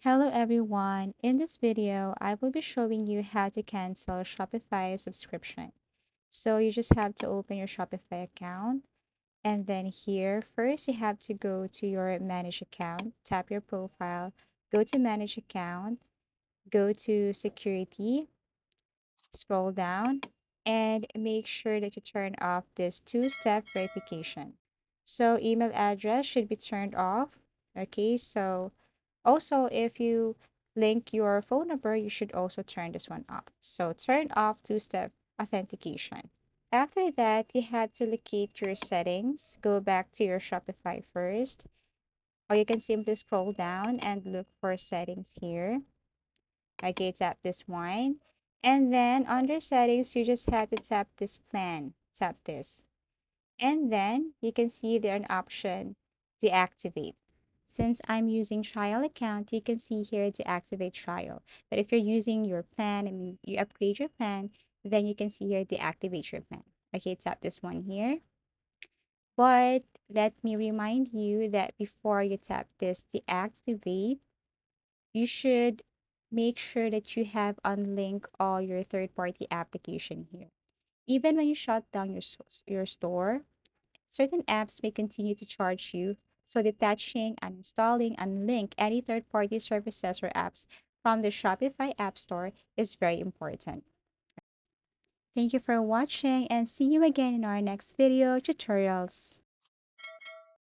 Hello everyone. In this video, I will be showing you how to cancel Shopify subscription. So you just have to open your Shopify account and then here first you have to go to your manage account, tap your profile, go to manage account, go to security, scroll down and make sure that you turn off this two-step verification. So email address should be turned off. Okay, so also, if you link your phone number, you should also turn this one off. So turn off two-step authentication. After that, you have to locate your settings. Go back to your Shopify first, or you can simply scroll down and look for settings here. Okay, tap this one. And then under settings, you just have to tap this plan. Tap this. And then you can see there an option deactivate. Since I'm using trial account, you can see here deactivate trial. But if you're using your plan and you upgrade your plan, then you can see here deactivate your plan. Okay, tap this one here. But let me remind you that before you tap this deactivate, you should make sure that you have unlinked all your third-party application here. Even when you shut down your store, certain apps may continue to charge you, so detaching, uninstalling, unlink any third-party services or apps from the Shopify App Store is very important. Thank you for watching and see you again in our next video tutorials.